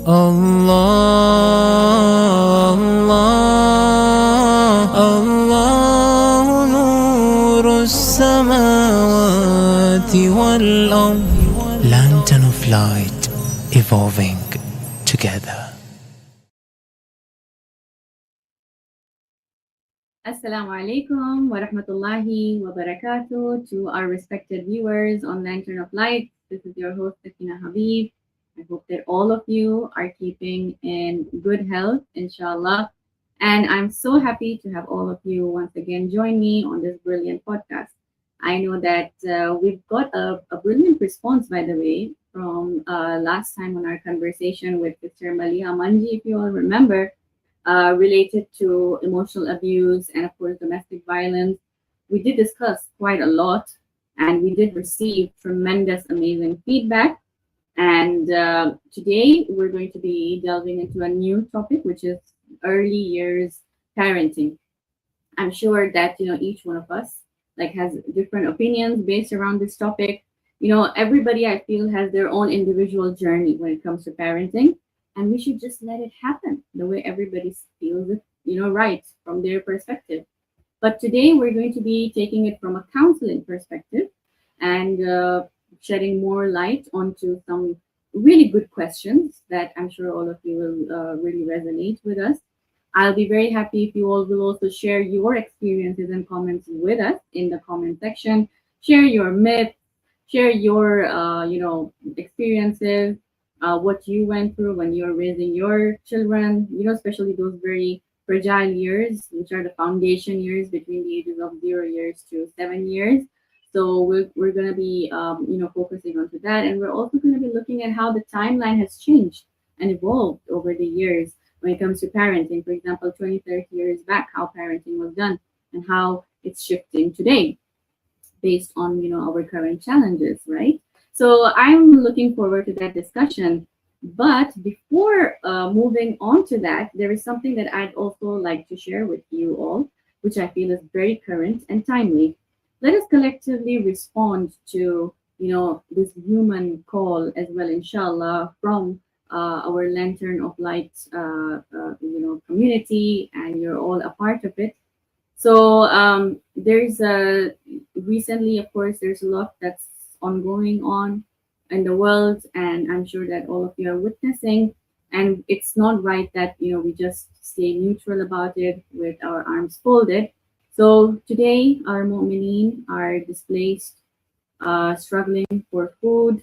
الله الله الله نور السماوات والأرض. Lantern of light, evolving together. Assalamu alaikum wa rahmatullahi wa barakatuh to our respected viewers on Lantern of Light. This is your host, Sakina Habib. I hope that all of you are keeping in good health, inshallah. And I'm so happy to have all of you once again join me on this brilliant podcast. I know that we've got a brilliant response, by the way, from last time on our conversation with Sister Maliha Manji, if you all remember, related to emotional abuse and, of course, domestic violence. We did discuss quite a lot and we did receive tremendous, amazing feedback. And today we're going to be delving into a new topic, which is early years parenting. I'm sure that each one of us like has different opinions based around this topic. Everybody I feel has their own individual journey when it comes to parenting, and we should just let it happen the way everybody feels it, right from their perspective. But today we're going to be taking it from a counseling perspective and shedding more light onto some really good questions that I'm sure all of you will really resonate with us. I'll be very happy if you all will also share your experiences and comments with us in the comment section. Share your myths, share your experiences, what you went through when you're raising your children. Especially those very fragile years, which are the foundation years between the ages of 0 years to 7 years. So we're going to be focusing onto that, and we're also going to be looking at how the timeline has changed and evolved over the years when it comes to parenting. For example, 20, 30 years back, how parenting was done and how it's shifting today based on our current challenges, right? So I'm looking forward to that discussion. But before moving on to that, there is something that I'd also like to share with you all, which I feel is very current and timely. Let us collectively respond to this human call as well, inshallah, from our Lantern of Light community, and you're all a part of it. So there's a recently, of course, there's a lot that's ongoing on in the world, and I'm sure that all of you are witnessing. And it's not right that we just stay neutral about it with our arms folded. So today, our mu'mineen are displaced, struggling for food,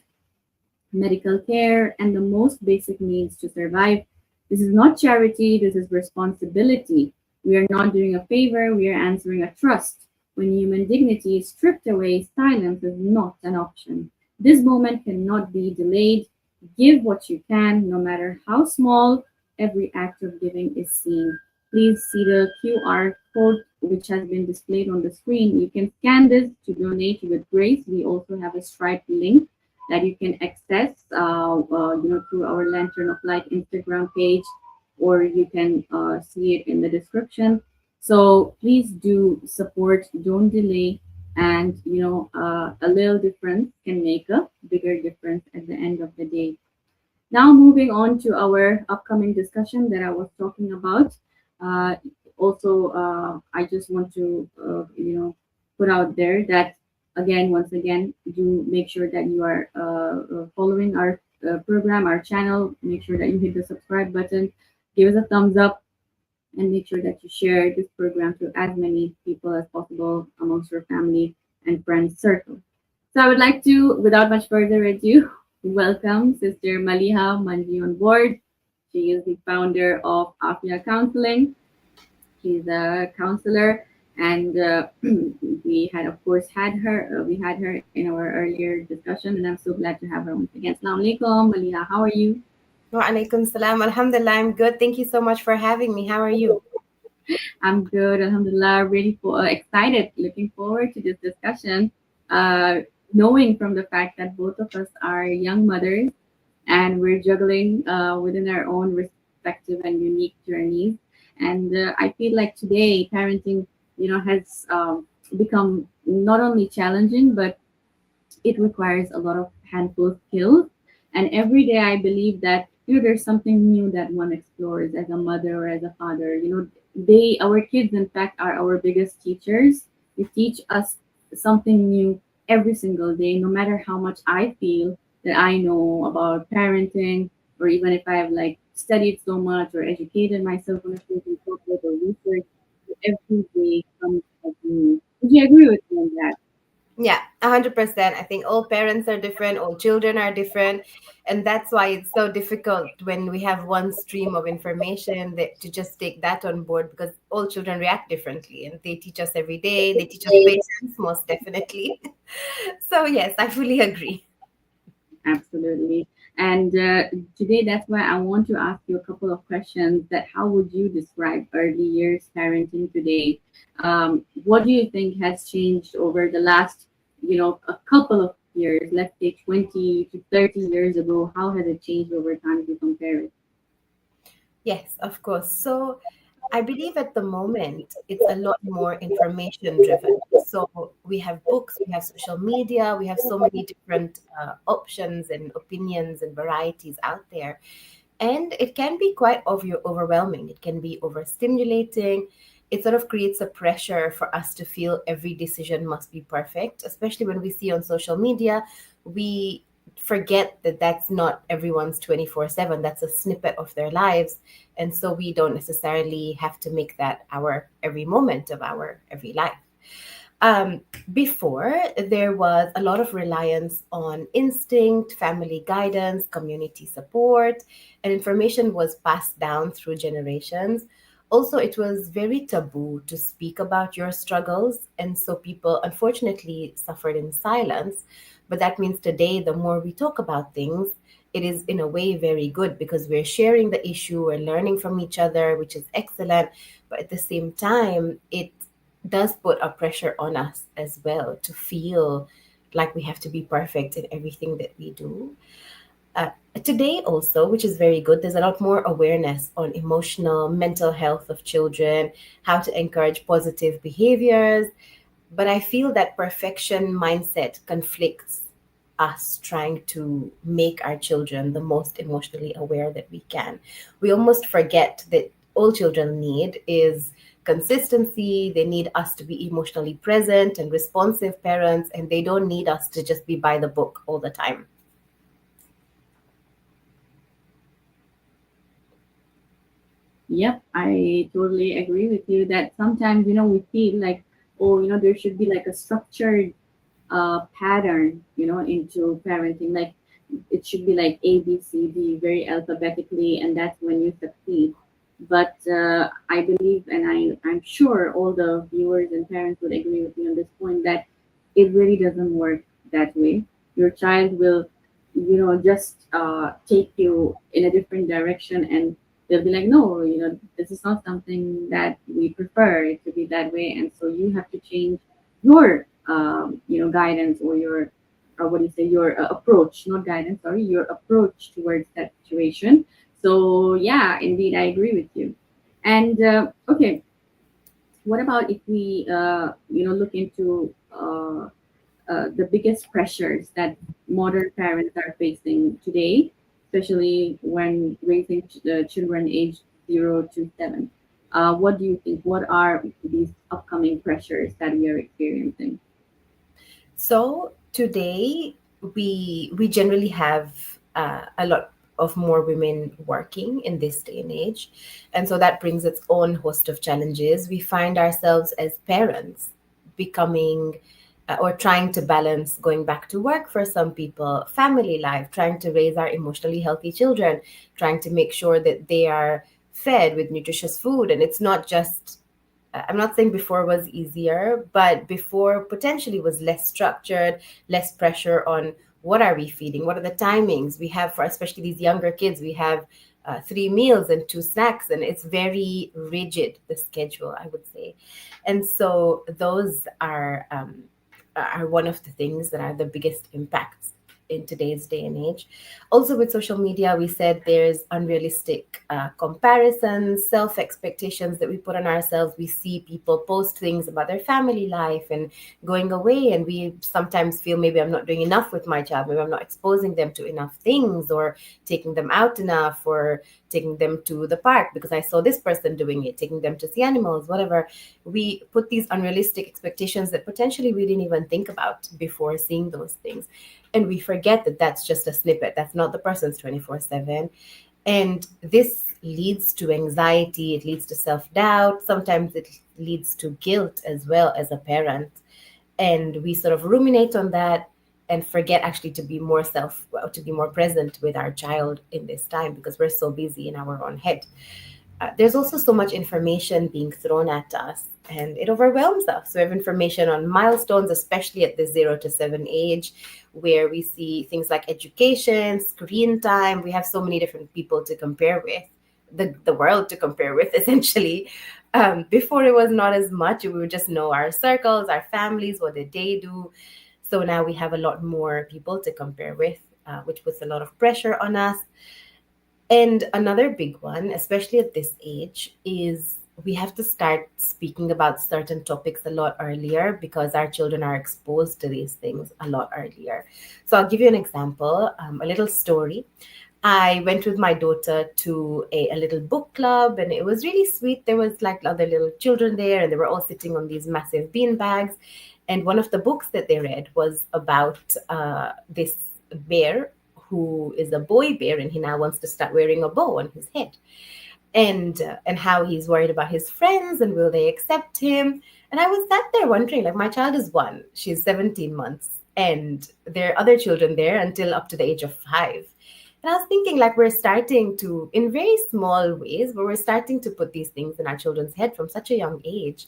medical care, and the most basic needs to survive. This is not charity, this is responsibility. We are not doing a favor, we are answering a trust. When human dignity is stripped away, silence is not an option. This moment cannot be delayed. Give what you can, no matter how small. Every act of giving is seen. Please see the QR code which has been displayed on the screen. You can scan this to donate with grace. We also have a Stripe link that you can access through our Lantern of Light Instagram page, or you can see it in the description. So please do support, don't delay, and a little difference can make a bigger difference at the end of the day. Now moving on to our upcoming discussion that I was talking about. Uh, I just want to put out there that again, once again, do make sure that you are following our program, our channel. Make sure that you hit the subscribe button, give us a thumbs up, and make sure that you share this program to as many people as possible amongst your family and friends circle. So I would like to, without much further ado, welcome Sister Maliha Manji on board. She is the founder of Afya Counselling. She's a counselor, and we had, of course, we had her in our earlier discussion, and I'm so glad to have her once again. Assalamu alaikum, Maliha. How are you? Wa alaikum salam. Alhamdulillah, I'm good. Thank you so much for having me. How are you? I'm good, alhamdulillah. Really excited, looking forward to this discussion. Knowing from the fact that both of us are young mothers and we're juggling within our own respective and unique journeys. And I feel like today parenting, has become not only challenging, but it requires a lot of handful skills And every day I believe that, there's something new that one explores as a mother or as a father. Our kids, in fact, are our biggest teachers. They teach us something new every single day, no matter how much I feel that I know about parenting, or even if I've like studied so much or educated myself on a certain topic or research, every day comes as new. Would you agree with me on that? Yeah, 100%. I think all parents are different, all children are different. And that's why it's so difficult when we have one stream of information that to just take that on board, because all children react differently and they teach us every day. They teach us patience, most definitely. So, yes, I fully agree. Absolutely. And today, that's why I want to ask you a couple of questions. That how would you describe early years parenting today? What do you think has changed over the last, a couple of years? Let's say 20 to 30 years ago. How has it changed over time if you compare it? Yes, of course. So I believe at the moment it's a lot more information driven. So we have books, we have social media, we have so many different options and opinions and varieties out there. And it can be quite overwhelming. It can be overstimulating. It sort of creates a pressure for us to feel every decision must be perfect, especially when we see on social media. We forget that that's not everyone's 24/7. That's a snippet of their lives. And so we don't necessarily have to make that our every moment of our every life. Um, Before, there was a lot of reliance on instinct, family guidance, community support, and information was passed down through generations. Also, it was very taboo to speak about your struggles, and so people unfortunately suffered in silence. But that means today, the more we talk about things, it is in a way very good because we're sharing the issue, we're learning from each other, which is excellent. But at the same time, it does put a pressure on us as well to feel like we have to be perfect in everything that we do. Uh, Today, also, which is very good, there's a lot more awareness on emotional, mental health of children, how to encourage positive behaviors. But I feel that perfection mindset conflicts us trying to make our children the most emotionally aware that we can. We almost forget that all children need is consistency. They need us to be emotionally present and responsive parents, and they don't need us to just be by the book all the time. Yep, I totally agree with you that sometimes, we feel like, oh, there should be like a structured pattern, into parenting. Like it should be like A, B, C, D, very alphabetically, and that's when you succeed. But I believe, and I'm sure all the viewers and parents would agree with me on this point, that it really doesn't work that way. Your child will, just take you in a different direction, and they'll be like, no, this is not something that we prefer it to be that way, and so you have to change your, guidance, or what do you say, your approach, not guidance, sorry, your approach towards that situation. So yeah, indeed, I agree with you. And okay, what about if we, look into the biggest pressures that modern parents are facing today, especially when raising children aged 0 to 7. What do you think? What are these upcoming pressures that we are experiencing? So today we generally have a lot of more women working in this day and age, and so that brings its own host of challenges. We find ourselves as parents becoming or trying to balance going back to work for some people, family life, trying to raise our emotionally healthy children, trying to make sure that they are fed with nutritious food, and it's not just I'm not saying before was easier, but before potentially was less structured, less pressure on what are we feeding, what are the timings we have for especially these younger kids. We have 3 meals and 2 snacks, and it's very rigid, the schedule, I would say. And so those are one of the things that are the biggest impacts. in today's day and age. Also, with social media, we said there's unrealistic comparisons, self expectations that we put on ourselves. We see people post things about their family life and going away, and we sometimes feel maybe I'm not doing enough with my child, maybe I'm not exposing them to enough things, or taking them out enough, or taking them to the park because I saw this person doing it, taking them to see animals, whatever. We put these unrealistic expectations that potentially we didn't even think about before seeing those things. And we forget that that's just a snippet. That's not the person's 24/7. And this leads to anxiety, it leads to self doubt. Sometimes it leads to guilt as well as a parent. And we sort of ruminate on that and forget actually to be more to be more present with our child in this time because we're so busy in our own head. There's also so much information being thrown at us and it overwhelms us. We have information on milestones, especially at the 0 to 7 age, where we see things like education, screen time. We have so many different people to compare with, the world to compare with, essentially. Before it was not as much. We would just know our circles, our families, what did they do. So now we have a lot more people to compare with, which puts a lot of pressure on us. And another big one, especially at this age, is we have to start speaking about certain topics a lot earlier because our children are exposed to these things a lot earlier. So I'll give you an example, a little story. I went with my daughter to a little book club, and it was really sweet. There was like other little children there, and they were all sitting on these massive bean bags. And one of the books that they read was about this bear who is a boy bear, and he now wants to start wearing a bow on his head, and how he's worried about his friends and will they accept him. And I was sat there wondering, like, my child is 1, she's 17 months, and there are other children there until up to the age of 5. And I was thinking, like, we're starting to, in very small ways, but we're starting to put these things in our children's head from such a young age.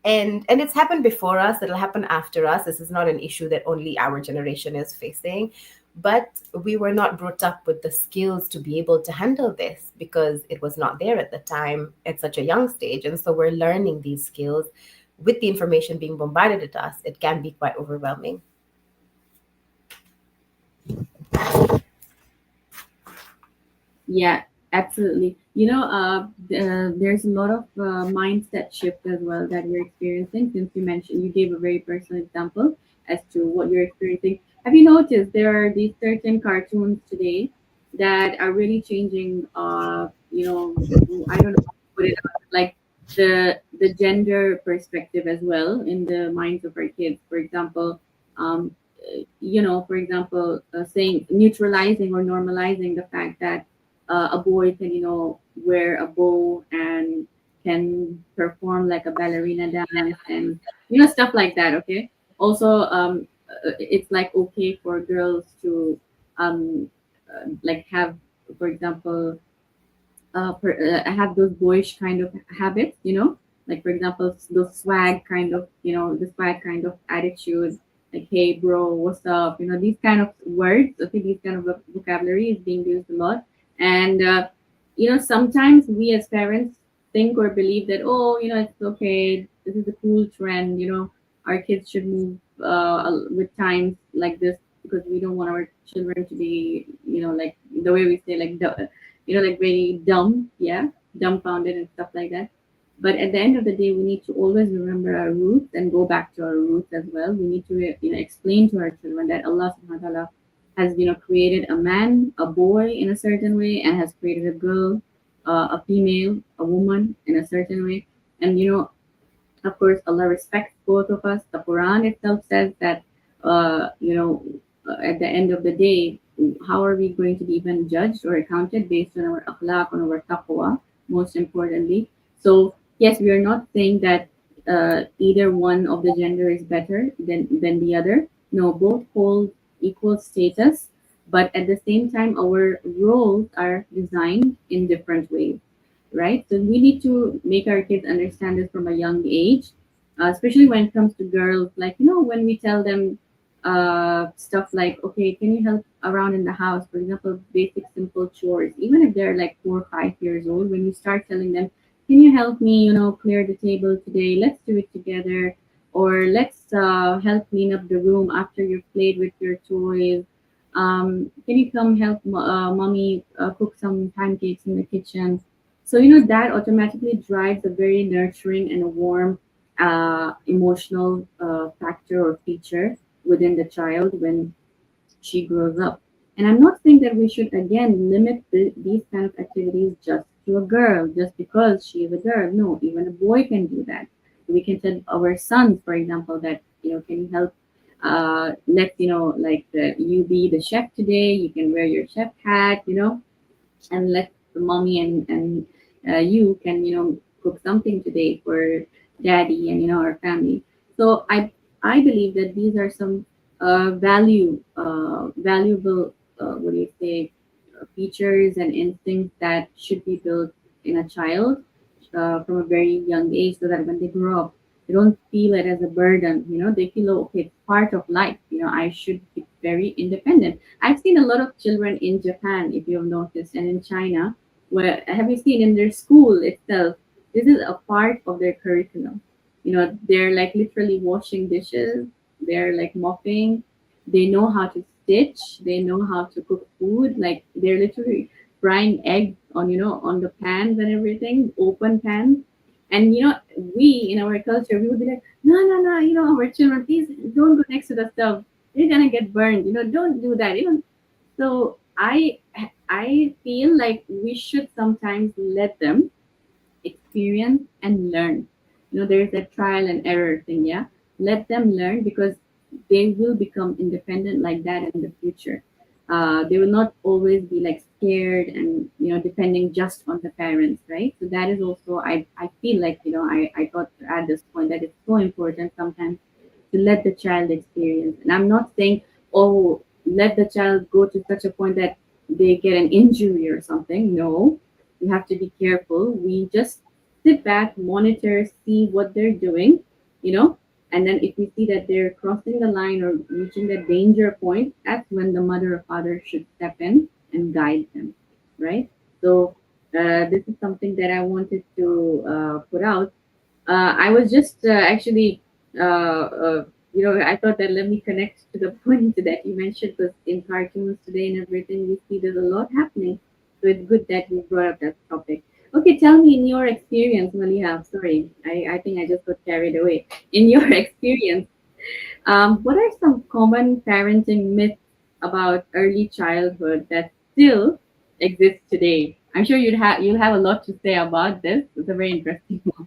And it's happened before us, it'll happen after us. This is not an issue that only our generation is facing. But we were not brought up with the skills to be able to handle this because it was not there at the time at such a young stage. And so we're learning these skills with the information being bombarded at us. It can be quite overwhelming. Yeah, absolutely. There's a lot of mindset shift as well that we're experiencing. Since you gave a very personal example as to what you're experiencing. Have you noticed there are these certain cartoons today that are really changing? I don't know how to put it, like the gender perspective as well in the minds of our kids. For example, um, saying neutralizing or normalizing the fact that a boy can, wear a bow and can perform like a ballerina dance and, stuff like that. Okay. Also, it's like okay for girls to, like have, for example, have those boyish kind of habits, like for example, those swag kind of, the swag kind of attitude, like hey bro, what's up, these kind of words. Okay, these kind of vocabulary is being used a lot, and sometimes we as parents think or believe that, oh, it's okay, this is a cool trend, our kids should move with times like this because we don't want our children to be, like the way we say, like like very dumb, yeah, dumbfounded and stuff like that. But at the end of the day, we need to always remember our roots and go back to our roots as well. We need to, explain to our children that Allah subhanahu wa ta'ala has, created a man, a boy in a certain way, and has created a girl, a female, a woman in a certain way. And, of course, Allah respects both of us. The Quran itself says that, at the end of the day, how are we going to be even judged or accounted based on our akhlaq, on our taqwa, most importantly. So, yes, we are not saying that either one of the gender is better than the other. No, both hold equal status, but at the same time, our roles are designed in different ways, right? So we need to make our kids understand this from a young age, especially when it comes to girls. Like, when we tell them stuff like, okay, can you help around in the house? For example, basic, simple chores, even if they're like 4 or 5 years old, when you start telling them, can you help me, clear the table today? Let's do it together. Or let's help clean up the room after you've played with your toys. Can you come help mommy cook some pancakes in the kitchen? So, that automatically drives a very nurturing and a warm emotional factor or feature within the child when she grows up. And I'm not saying that we should again limit these kind of activities just to a girl, just because she is a girl. No, even a boy can do that. We can tell our sons, for example, that can you help? Let like you be the chef today. You can wear your chef hat. And let the mommy and you can cook something today for daddy and our family. So I believe that these are some valuable what do you say features and instincts that should be built in a child from a very young age, so that when they grow up, they don't feel it as a burden. They feel, "Oh, okay, it's part of life. I should be very independent." I've seen a lot of children in Japan, if you've noticed, and in China, where have you seen in their school itself? This is a part of their curriculum. They're like literally washing dishes. They're like mopping. They know how to stitch. They know how to cook food. Like they're literally frying eggs on on the pans and everything, open pans. And we in our culture, we would be like, no, no, no, our children, please don't go next to the stove. You're gonna get burned. Don't do that. So I feel like we should sometimes let them experience and learn. There's that trial and error thing, yeah. Let them learn, because they will become independent like that in the future. They will not always be like scared and depending just on the parents, right? So that is also I feel like I thought to add this point, that it's so important sometimes to let the child experience. And I'm not saying, oh, let the child go to such a point that they get an injury or something. No, you have to be careful. We just sit back, monitor, see what they're doing, you know, and then if we see that they're crossing the line or reaching the danger point, that's when the mother or father should step in and guide them, right? So this is something that I wanted to put out. I was just actually, I thought that let me connect to the point that you mentioned, because in cartoons today and everything, we see there's a lot happening. So it's good that you brought up that topic. Okay, tell me in your experience, Maliha. Sorry, I think I just got carried away. In your experience, what are some common parenting myths about early childhood that still exist today? I'm sure you'll have a lot to say about this. It's a very interesting one.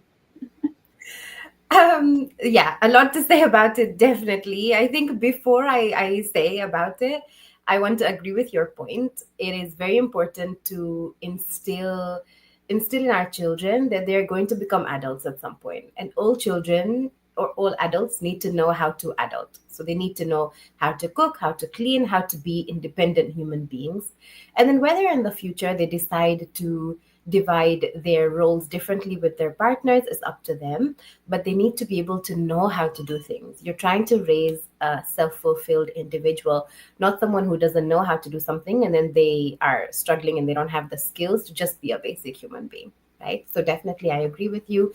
Yeah, a lot to say about it, definitely. I think before I say about it, I want to agree with your point. It is very important to instill in our children that they're going to become adults at some point. And all children or all adults need to know how to adult. So they need to know how to cook, how to clean, how to be independent human beings. And then whether in the future they decide to divide their roles differently with their partners is up to them, but they need to be able to know how to do things. You're trying to raise a self-fulfilled individual, not someone who doesn't know how to do something and then they are struggling and they don't have the skills to just be a basic human being, right? So definitely I agree with you.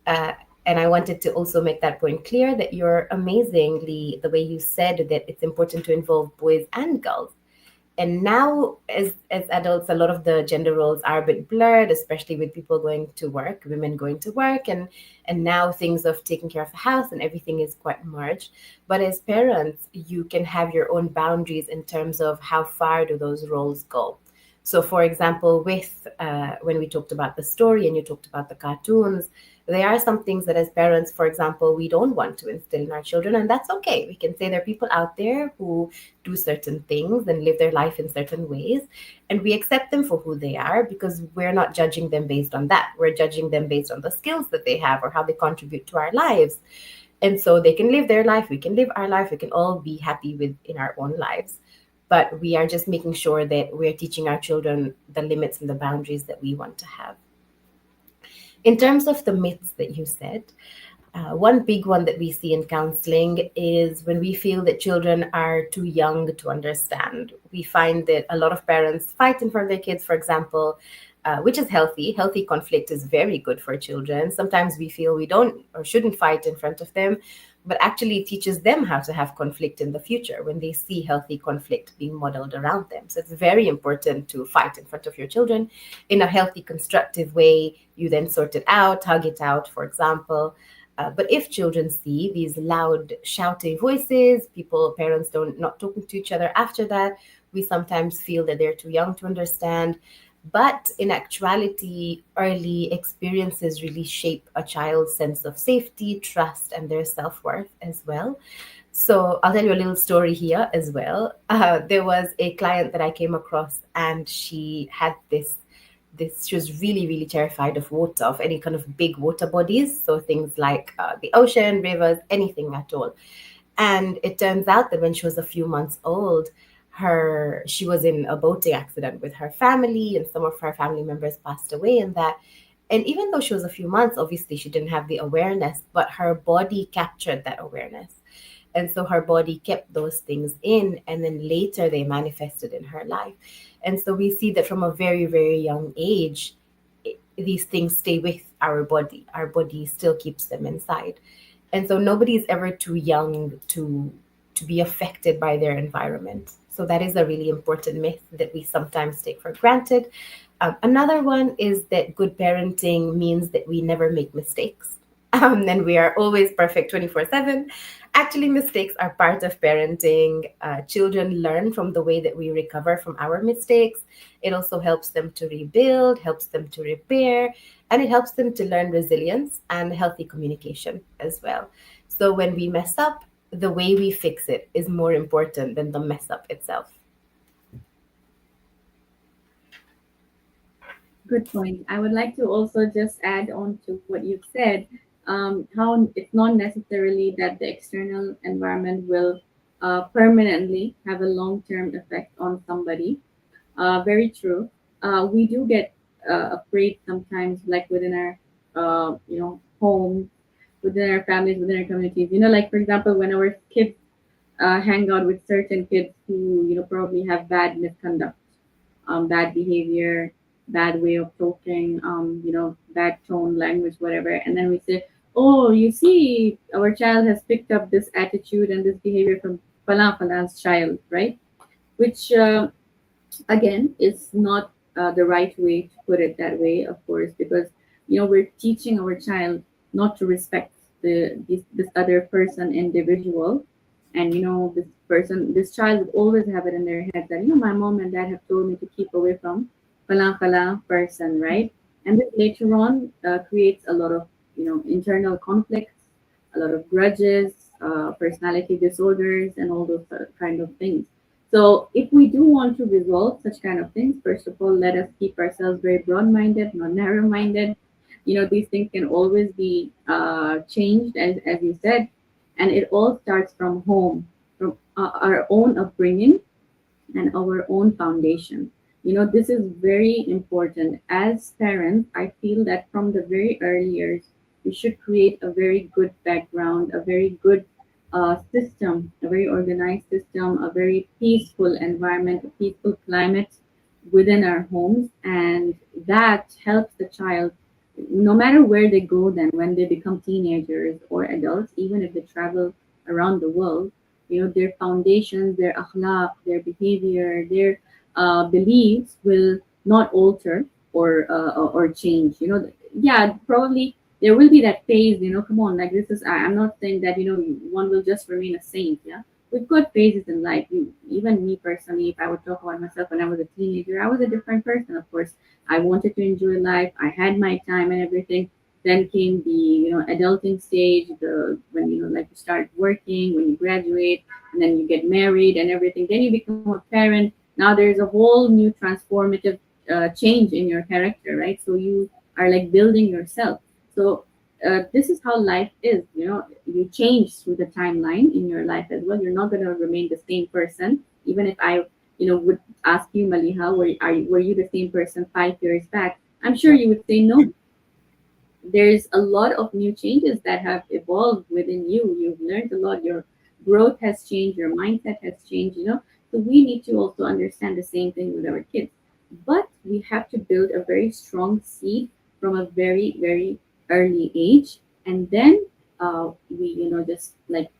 uh, and I wanted to also make that point clear that you're amazingly, the way you said that it's important to involve boys and girls. And now as adults, a lot of the gender roles are a bit blurred, especially with people going to work, women going to work, and now things of taking care of the house and everything is quite merged. But as parents, you can have your own boundaries in terms of how far do those roles go. So for example, with when we talked about the story and you talked about the cartoons, there are some things that as parents, for example, we don't want to instill in our children, and that's okay. We can say there are people out there who do certain things and live their life in certain ways, and we accept them for who they are because we're not judging them based on that. We're judging them based on the skills that they have or how they contribute to our lives. And so they can live their life, we can live our life, we can all be happy with in our own lives. But we are just making sure that we're teaching our children the limits and the boundaries that we want to have. In terms of the myths that you said, one big one that we see in counseling is when we feel that children are too young to understand. We find that a lot of parents fight in front of their kids, for example, which is healthy. Healthy conflict is very good for children. Sometimes we feel we don't or shouldn't fight in front of them, but actually teaches them how to have conflict in the future when they see healthy conflict being modeled around them. So it's very important to fight in front of your children in a healthy, constructive way. You then sort it out, hug it out, for example. But if children see these loud, shouting voices, parents don't not talking to each other after that, we sometimes feel that they're too young to understand. But in actuality, early experiences really shape a child's sense of safety, trust, and their self worth as well. So I'll tell you a little story here as well. There was a client that I came across, and she had this. She was really, really terrified of water, of any kind of big water bodies. So things like the ocean, rivers, anything at all. And it turns out that when she was a few months old, her she was in a boating accident with her family, and some of her family members passed away in that. And even though she was a few months, obviously she didn't have the awareness, but her body captured that awareness. And so her body kept those things in, and then later they manifested in her life. And so we see that from a very, very young age, these things stay with our body. Our body still keeps them inside. And so nobody is ever too young to be affected by their environment. So that is a really important myth that we sometimes take for granted. Another one is that good parenting means that we never make mistakes. And we are always perfect 24/7. Actually, mistakes are part of parenting. Children learn from the way that we recover from our mistakes. It also helps them to rebuild, helps them to repair, and it helps them to learn resilience and healthy communication as well. So when we mess up, the way we fix it is more important than the mess up itself. Good point. I would like to also just add on to what you've said, how it's not necessarily that the external environment will permanently have a long term effect on somebody. Very true. We do get afraid sometimes, like within our, homes, within our families, within our communities. Like for example, when our kids hang out with certain kids who, probably have bad misconduct, bad behavior, bad way of talking, bad tone, language, whatever. And then we say, oh, you see, our child has picked up this attitude and this behavior from Falan's child, right? Which, again, is not the right way to put it that way, of course, because, we're teaching our child not to respect this other person, individual. And this person, this child would always have it in their head that my mom and dad have told me to keep away from falang person, right? And this later on creates a lot of internal conflicts, a lot of grudges, personality disorders, and all those kind of things. So if we do want to resolve such kind of things, first of all, let us keep ourselves very broad-minded, not narrow-minded. These things can always be changed, as you said, and it all starts from home, from our own upbringing and our own foundation. This is very important. As parents, I feel that from the very early years, we should create a very good background, a very good system, a very organized system, a very peaceful environment, a peaceful climate within our homes. And that helps the child, no matter where they go, then when they become teenagers or adults, even if they travel around the world, their foundations, their akhlaq, their behavior, their beliefs will not alter or change. Yeah, probably there will be that phase. Come on, like this is. I'm not saying that one will just remain a saint. Yeah, we've got phases in life. Even me personally, if I would talk about myself when I was a teenager, I was a different person. Of course, I wanted to enjoy life. I had my time and everything. Then came the adulting stage, the when like you start working, when you graduate, and then you get married and everything. Then you become a parent. Now there's a whole new transformative change in your character, right? So you are like building yourself. So this is how life is. You change through the timeline in your life as well. You're not going to remain the same person. Even if I would ask you, Maliha, were you the same person 5 years back? I'm sure you would say no. There's a lot of new changes that have evolved within you. You've learned a lot. Your growth has changed. Your mindset has changed. So we need to also understand the same thing with our kids. But we have to build a very strong seed from a very, very early age. And then we just like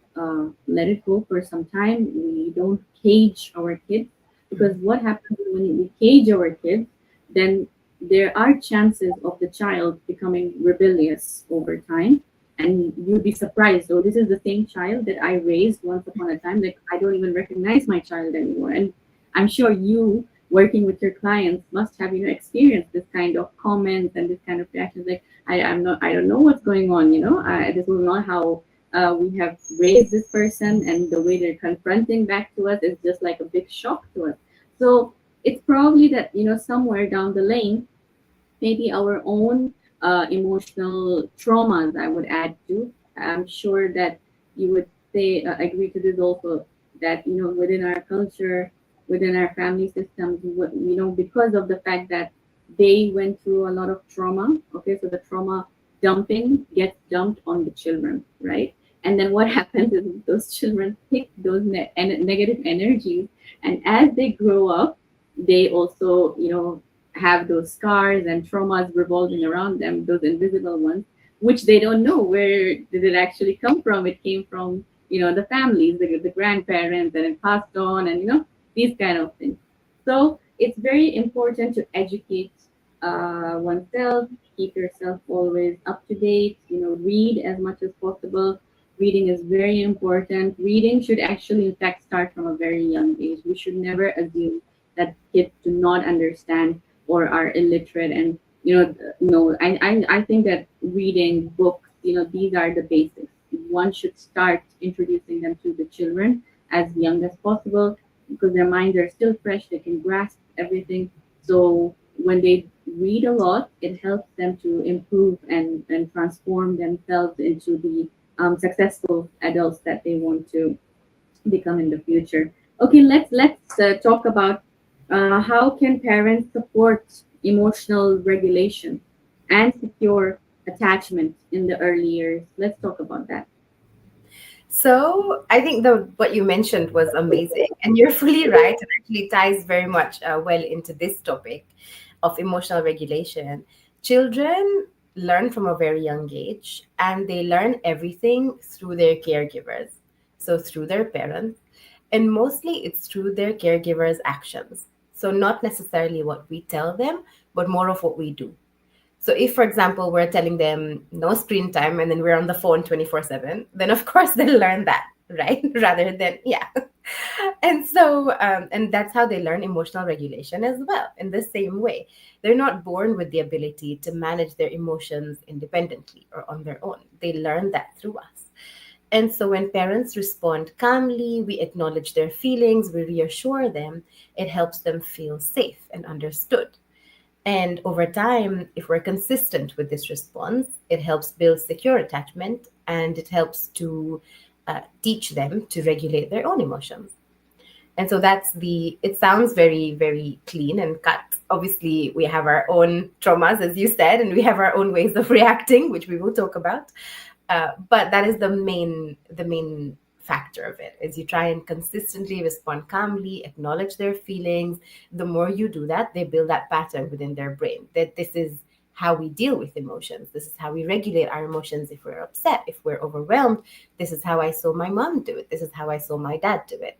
let it go for some time. We don't cage our kids, because what happens when we cage our kids, then there are chances of the child becoming rebellious over time. And you'll be surprised, oh, this is the same child that I raised once upon a time, like I don't even recognize my child anymore. And I'm sure you, working with your clients, must have experienced this kind of comments and this kind of reactions, like I don't know what's going on. This is not how we have raised this person, and the way they're confronting back to us is just like a big shock to us. So it's probably that somewhere down the lane, maybe our own emotional traumas, I would add to. I'm sure that you would say, agree to this also, that within our culture, within our family systems, because of the fact that they went through a lot of trauma. Okay, so the trauma dumping gets dumped on the children, right? And then what happens is those children pick those negative energies, and as they grow up, they also have those scars and traumas revolving around them, those invisible ones, which they don't know where did it actually come from. It came from the families, the grandparents, and it passed on, and these kind of things. So it's very important to educate oneself, keep yourself always up to date, read as much as possible. Reading is very important. Reading should actually, in fact, start from a very young age. We should never assume that kids do not understand or are illiterate. And no, I think that reading books, these are the basics. One should start introducing them to the children as young as possible, because their minds are still fresh, they can grasp everything. So when they read a lot, it helps them to improve and transform themselves into the successful adults that they want to become in the future. Okay, let's talk about how can parents support emotional regulation and secure attachment in the early years. Let's talk about that. So I think the what you mentioned was amazing, and you're fully right. It actually ties very much well into this topic of emotional regulation. Children learn from a very young age, and they learn everything through their caregivers, so through their parents, and mostly it's through their caregivers' actions. So not necessarily what we tell them, but more of what we do. So if, for example, we're telling them no screen time and then we're on the phone 24/7, then of course they'll learn that, right? Rather than, yeah. And so, and that's how they learn emotional regulation as well, in the same way. They're not born with the ability to manage their emotions independently or on their own. They learn that through us. And so when parents respond calmly, we acknowledge their feelings, we reassure them, it helps them feel safe and understood. And over time, if we're consistent with this response, it helps build secure attachment and it helps to teach them to regulate their own emotions. And so it sounds very, very clean and cut. Obviously, we have our own traumas, as you said, and we have our own ways of reacting, which we will talk about. But that is the main factor of it, is you try and consistently respond calmly, acknowledge their feelings. The more you do that, they build that pattern within their brain that this is how we deal with emotions. This is how we regulate our emotions. If we're upset, if we're overwhelmed, this is how I saw my mom do it. This is how I saw my dad do it.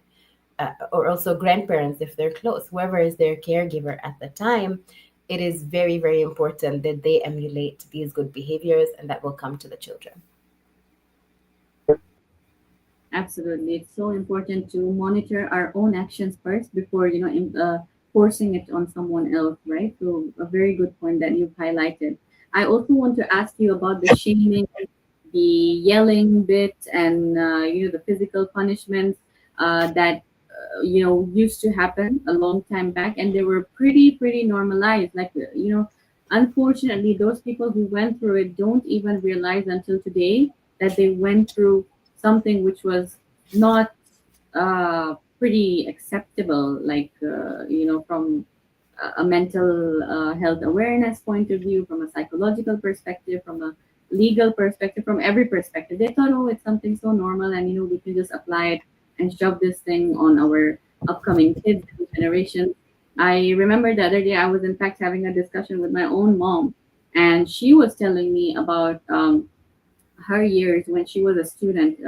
Or also grandparents, if they're close, whoever is their caregiver at the time, it is very, very important that they emulate these good behaviors, and that will come to the children. Absolutely. It's so important to monitor our own actions first before, forcing it on someone else, right? So a very good point that you've highlighted. I also want to ask you about the shaming, the yelling bit, and, the physical punishments that, used to happen a long time back, and they were pretty normalized. Like, unfortunately, those people who went through it don't even realize until today that they went through something which was not pretty acceptable, like from a mental health awareness point of view, from a psychological perspective, from a legal perspective, from every perspective. They thought, oh, it's something so normal, and we can just apply it and shove this thing on our upcoming kids and generation. I remember the other day I was in fact having a discussion with my own mom, and she was telling me about her years when she was a student,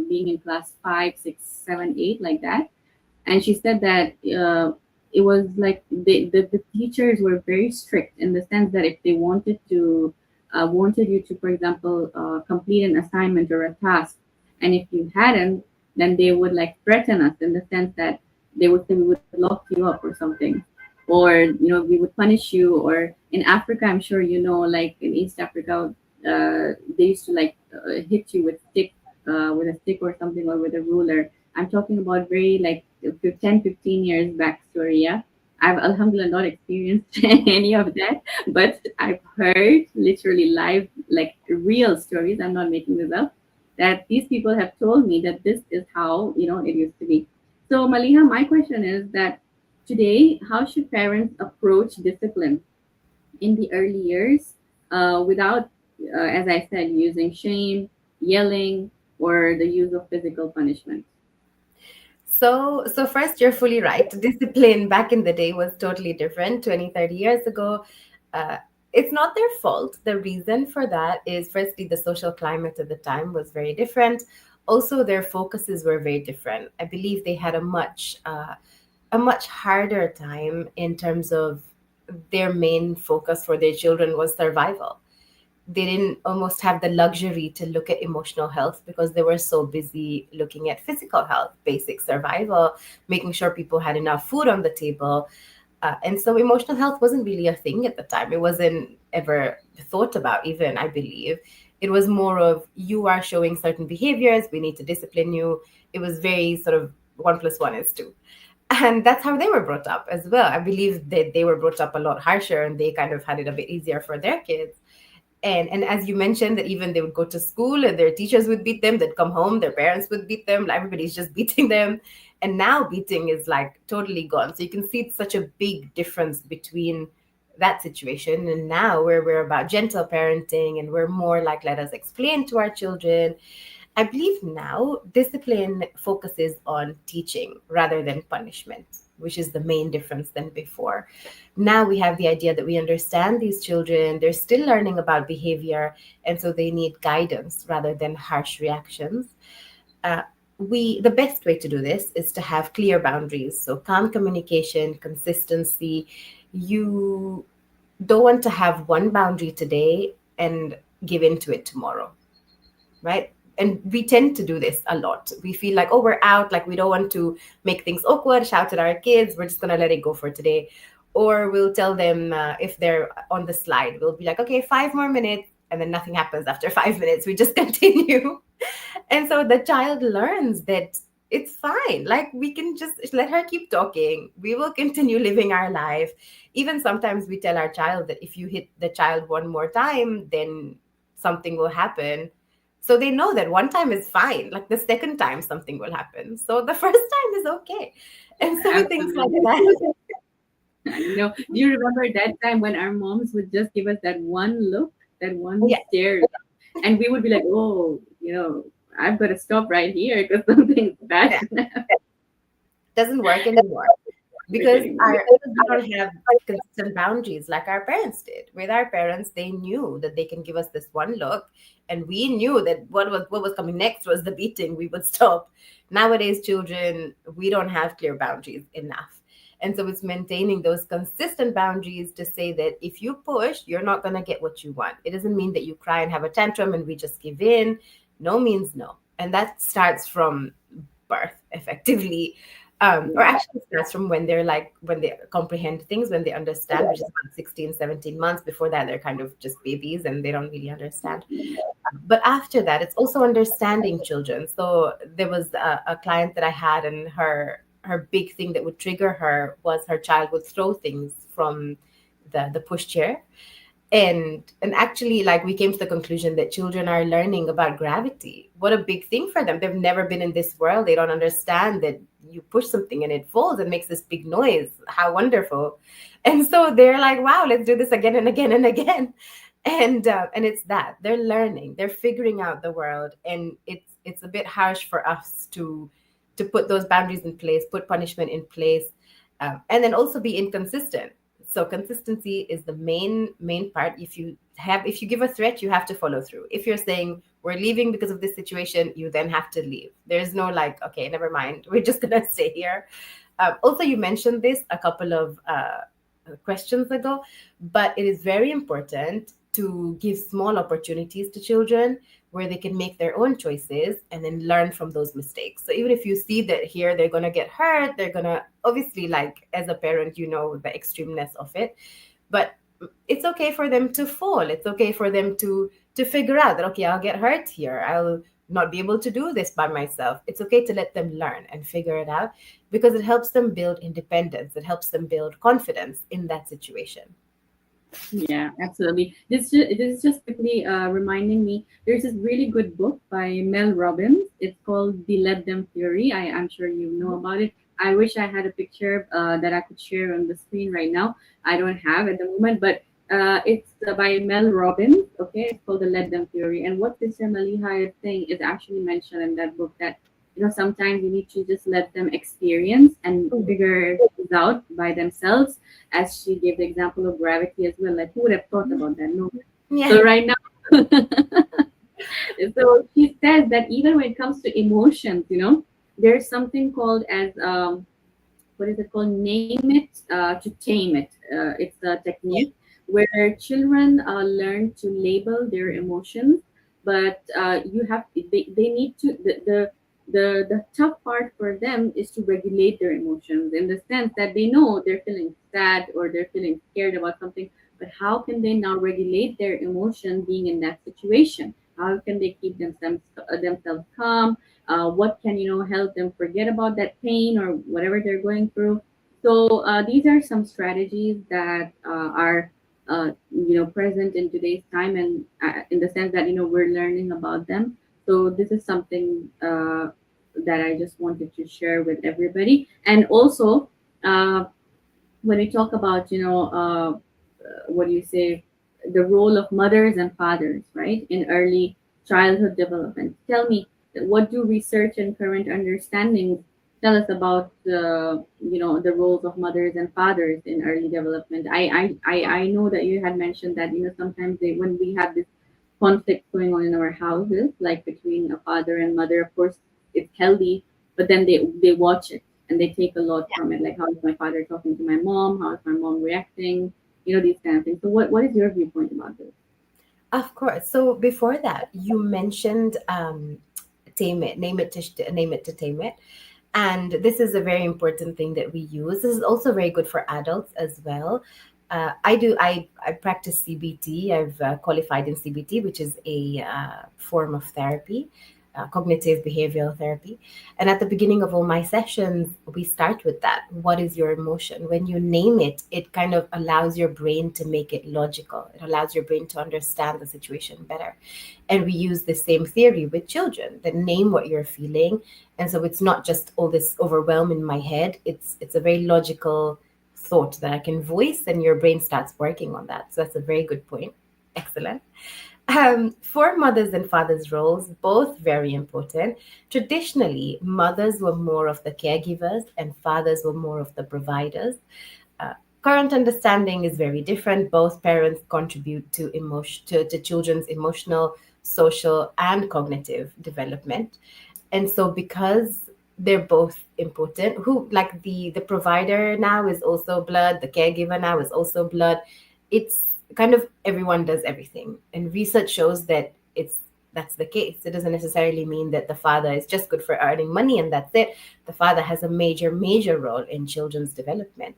being in class 5, 6, 7, 8, like that. And she said that it was like the teachers were very strict in the sense that if they wanted you to, for example, complete an assignment or a task, and if you hadn't, then they would like threaten us in the sense that they would say we would lock you up or something, or we would punish you. Or in Africa, I'm sure like in East Africa, they used to like hit you with a stick or something, or with a ruler. I'm talking about very like 10, 15 years back story. Yeah. I've alhamdulillah not experienced any of that, but I've heard literally live, like real stories. I'm not making this up. That these people have told me that this is how it used to be. So Maliha, my question is that today, how should parents approach discipline in the early years without, as I said, using shame, yelling, or the use of physical punishment? So first, you're fully right. Discipline back in the day was totally different 20, 30 years ago. Uh, it's not their fault. The reason for that is firstly, the social climate at the time was very different. Also, their focuses were very different. I believe they had a much harder time in terms of their main focus for their children was survival. They didn't almost have the luxury to look at emotional health because they were so busy looking at physical health, basic survival, making sure people had enough food on the table. And so emotional health wasn't really a thing at the time. It wasn't ever thought about, even, I believe. It was more of you are showing certain behaviors, we need to discipline you. It was very sort of 1 plus 1 is 2. And that's how they were brought up as well. I believe that they were brought up a lot harsher and they kind of had it a bit easier for their kids. And as you mentioned, that even they would go to school and their teachers would beat them, they'd come home, their parents would beat them, everybody's just beating them. And now beating is like totally gone. So you can see it's such a big difference between that situation and now, where we're about gentle parenting and we're more like, let us explain to our children. I believe now discipline focuses on teaching rather than punishment, which is the main difference than before. Now we have the idea that we understand these children, they're still learning about behavior, and so they need guidance rather than harsh reactions. Uh, the best way to do this is to have clear boundaries. So calm communication, consistency. You don't want to have one boundary today and give in to it tomorrow, right? And we tend to do this a lot. We feel like, oh, we're out, like we don't want to make things awkward, shout at our kids, we're just going to let it go for today. Or we'll tell them if they're on the slide, we'll be like, okay, 5 more minutes, and then nothing happens after 5 minutes, we just continue. And so the child learns that it's fine, like we can just let her keep talking, we will continue living our life. Even sometimes we tell our child that if you hit the child one more time, then something will happen. So they know that one time is fine, like the second time something will happen, so the first time is okay. And so things like Absolutely. that. Do you remember that time when our moms would just give us that one look, that one Yeah, stare, and we would be like, oh, I've got to stop right here because something's bad yeah, gonna happen doesn't work anymore because anymore. our we don't have consistent boundaries like our parents did. With our parents, they knew that they can give us this one look, and we knew that what was coming next was the beating. We would stop. Nowadays, children, we don't have clear boundaries enough. And so it's maintaining those consistent boundaries to say that if you push, you're not going to get what you want. It doesn't mean that you cry and have a tantrum and we just give in. No means no. And that starts from birth, effectively. Or Yeah. actually starts from when they comprehend things, when they understand, which is about 16, 17 months. Before that, they're kind of just babies and they don't really understand. But after that, it's also understanding children. So there was a client that I had, and her big thing that would trigger her was her child would throw things from the pushchair. And actually, like, we came to the conclusion that children are learning about gravity. What a big thing for them. They've never been in this world. They don't understand that you push something and it falls and makes this big noise. How wonderful. And so they're like, wow, let's do this again and again and again. And it's that they're learning, they're figuring out the world. And it's a bit harsh for us to put those boundaries in place, put punishment in place, and then also be inconsistent. So consistency is the main part. If you give a threat, you have to follow through. If you're saying we're leaving because of this situation, you then have to leave. There's no like, okay, never mind, we're just gonna stay here. Also, you mentioned this a couple of questions ago, but it is very important to give small opportunities to children where they can make their own choices and then learn from those mistakes. So even if you see that here they're going to get hurt, they're going to obviously, like as a parent, you know the extremeness of it, but it's okay for them to fall. It's okay for them to figure out that, okay, I'll get hurt here, I'll not be able to do this by myself. It's okay to let them learn and figure it out, because it helps them build independence, it helps them build confidence in that situation. Yeah, absolutely. This is just quickly reminding me. There's this really good book by Mel Robbins. It's called The Let Them Theory. I'm sure you know about it. I wish I had a picture that I could share on the screen right now. I don't have at the moment, but it's by Mel Robbins. Okay, it's called The Let Them Theory. And what Sister Maliha is saying is actually mentioned in that book, that sometimes you need to just let them experience and figure things out by themselves, as she gave the example of gravity as well. Like, who would have thought about that? No. Yeah. So right now, so she says that even when it comes to emotions, there's something called as what is it called? Name it to tame it. It's a technique where children learn to label their emotions, but they need to the tough part for them is to regulate their emotions, in the sense that they know they're feeling sad or they're feeling scared about something, but how can they now regulate their emotion being in that situation? How can they keep themselves calm? What can help them forget about that pain or whatever they're going through? So these are some strategies that are present in today's time, and in the sense that we're learning about them. So this is something that I just wanted to share with everybody. And also, when we talk about what do you say, the role of mothers and fathers, right, in early childhood development. Tell me, what do research and current understandings tell us about the roles of mothers and fathers in early development? I know that you had mentioned that sometimes when we have this conflict going on in our houses, like between a father and mother, of course it's healthy, but then they watch it and they take a lot from it. Like, how is my father talking to my mom? How is my mom reacting? These kind of things. So what is your viewpoint about this? Of course. So before that, you mentioned tame it, name it to tame it. And this is a very important thing that we use. This is also very good for adults as well. I practice CBT. I've qualified in CBT, which is a form of therapy, cognitive behavioral therapy. And at the beginning of all my sessions, we start with that. What is your emotion? When you name it, it kind of allows your brain to make it logical. It allows your brain to understand the situation better. And we use the same theory with children, that name what you're feeling. And so it's not just all this overwhelm in my head. It's a very logical thought that I can voice, and your brain starts working on that. So that's a very good point. Excellent. For mothers and fathers' roles, both very important. Traditionally, mothers were more of the caregivers and fathers were more of the providers. Current understanding is very different. Both parents contribute to children's emotional, social, and cognitive development. And so because they're both important, who like the provider now is also blood, the caregiver now is also blood. It's kind of everyone does everything. And research shows that that's the case. It doesn't necessarily mean that the father is just good for earning money and that's it. The father has a major role in children's development.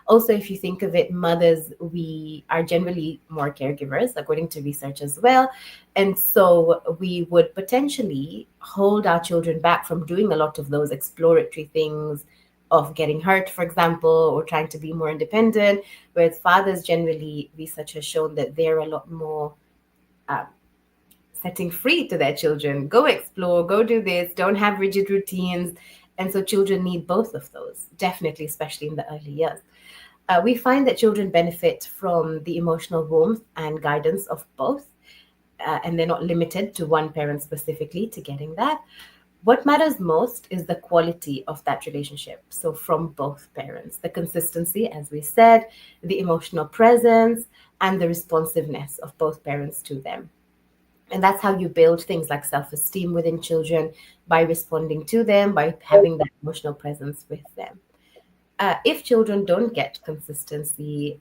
Also, if you think of it, mothers, we are generally more caregivers, according to research as well. And so we would potentially hold our children back from doing a lot of those exploratory things of getting hurt, for example, or trying to be more independent. Whereas fathers, generally, research has shown that they're a lot more setting free to their children. Go explore, go do this, don't have rigid routines. And so children need both of those, definitely, especially in the early years. We find that children benefit from the emotional warmth and guidance of both, and they're not limited to one parent specifically to getting that. What matters most is the quality of that relationship. So, from both parents, the consistency, as we said, the emotional presence, and the responsiveness of both parents to them. And that's how you build things like self-esteem within children, by responding to them, by having that emotional presence with them. If children don't get consistency,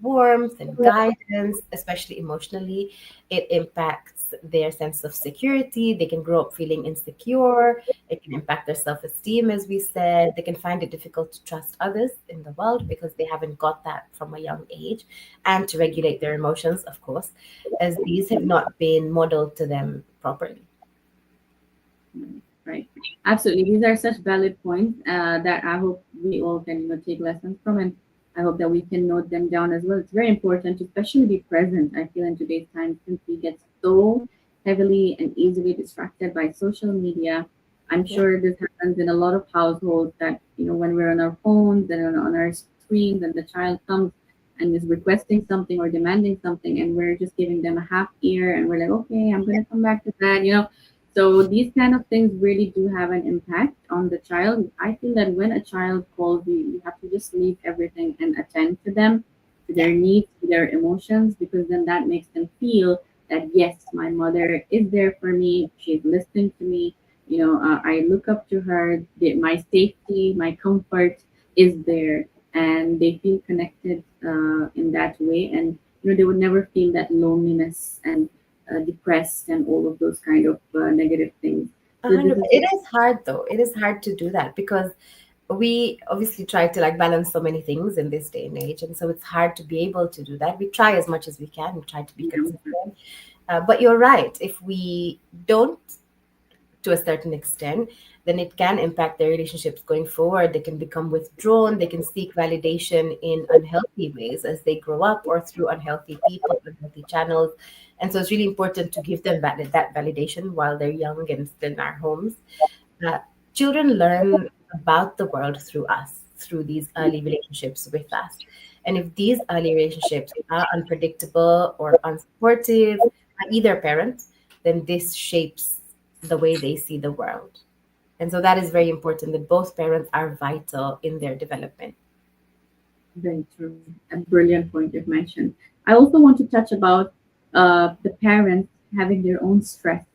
warmth, and guidance, especially emotionally, it impacts their sense of security. They can grow up feeling insecure. It can impact their self esteem, as we said. They can find it difficult to trust others in the world because they haven't got that from a young age, and to regulate their emotions, of course, as these have not been modeled to them properly. Right. Absolutely. These are such valid points that I hope we all can, take lessons from, and I hope that we can note them down as well. It's very important to especially be present. I feel in today's time, since we get so heavily and easily distracted by social media. I'm Yeah. sure this happens in a lot of households that, when we're on our phones and on our screens, and the child comes and is requesting something or demanding something, and we're just giving them a half ear, and we're like, okay, I'm going to come back to that. So these kind of things really do have an impact on the child. I feel that when a child calls you, you have to just leave everything and attend to them, to Yeah. their needs, to their emotions, because then that makes them feel that yes, my mother is there for me. She's listening to me. I look up to her. My safety, my comfort is there, and they feel connected in that way. And they would never feel that loneliness and depressed and all of those kind of negative things. A So this hundred. is It is hard though. It is hard to do that because we obviously try to like balance so many things in this day and age, and so it's hard to be able to do that. We try as much as we can. We try to be yeah, consistent, but you're right. If we don't, to a certain extent, then it can impact their relationships going forward. They can become withdrawn. They can seek validation in unhealthy ways as they grow up, or through unhealthy people, unhealthy channels. And so it's really important to give them that validation while they're young and still in our homes. uh, Children learn about the world through us, through these early relationships with us. And if these early relationships are unpredictable or unsupportive by either parent, then this shapes the way they see the world. And so that is very important, that both parents are vital in their development. very true. A brilliant point you've mentioned. I also want to touch about the parents having their own stress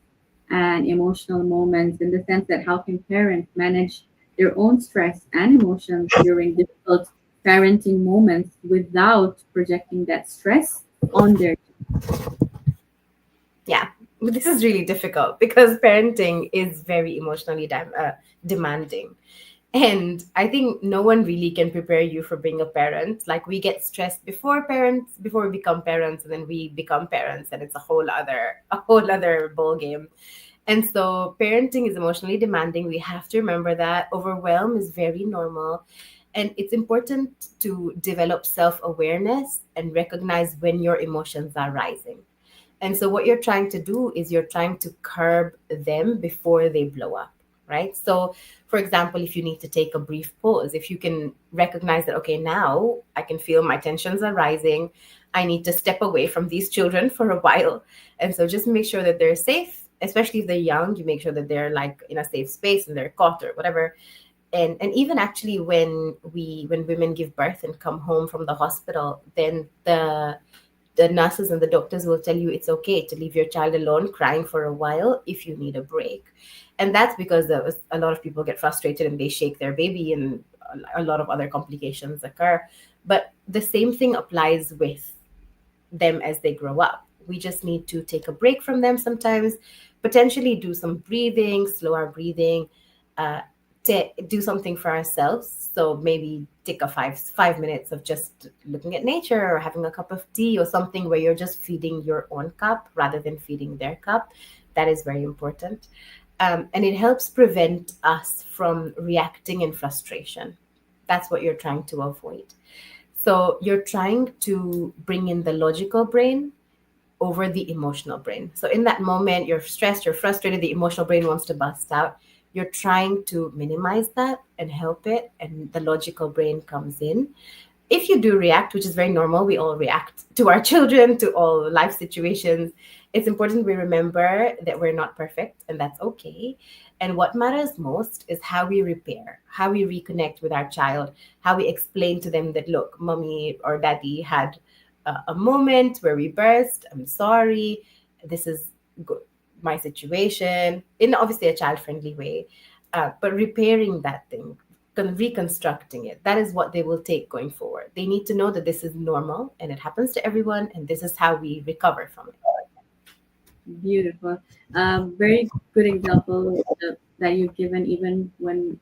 and emotional moments, in the sense that how can parents manage their own stress and emotions during difficult parenting moments without projecting that stress on their. Yeah, but this is really difficult because parenting is very emotionally demanding. And I think no one really can prepare you for being a parent. Like we get stressed before we become parents, and then we become parents, and it's a whole other ball game. And so parenting is emotionally demanding. We have to remember that overwhelm is very normal. And it's important to develop self-awareness and recognize when your emotions are rising. And so what you're trying to do is you're trying to curb them before they blow up, right? So, for example, if you need to take a brief pause, if you can recognize that, okay, now I can feel my tensions are rising, I need to step away from these children for a while. And so just make sure that they're safe, especially if they're young, you make sure that they're like in a safe space and they're caught or whatever. And even actually when women give birth and come home from the hospital, then the nurses and the doctors will tell you it's okay to leave your child alone crying for a while if you need a break. And that's because a lot of people get frustrated and they shake their baby, and a lot of other complications occur. But the same thing applies with them as they grow up. We just need to take a break from them sometimes, potentially do some breathing, slow our breathing, uh, to do something for ourselves. So maybe take a five minutes of just looking at nature or having a cup of tea or something where you're just feeding your own cup rather than feeding their cup. That is very important. And it helps prevent us from reacting in frustration. That's what you're trying to avoid. So you're trying to bring in the logical brain over the emotional brain. So in that moment, you're stressed, you're frustrated, the emotional brain wants to bust out. You're trying to minimize that and help it, and the logical brain comes in. If you do react, which is very normal, we all react to our children, to all life situations. It's important we remember that we're not perfect, and that's okay. And what matters most is how we repair, how we reconnect with our child, how we explain to them that, look, mommy or daddy had a moment where we burst. I'm sorry. This is my situation in obviously a child friendly way, but repairing that thing, reconstructing it. That is what they will take going forward. They need to know that this is normal and it happens to everyone, and this is how we recover from it. Beautiful. Very good example that you've given. Even when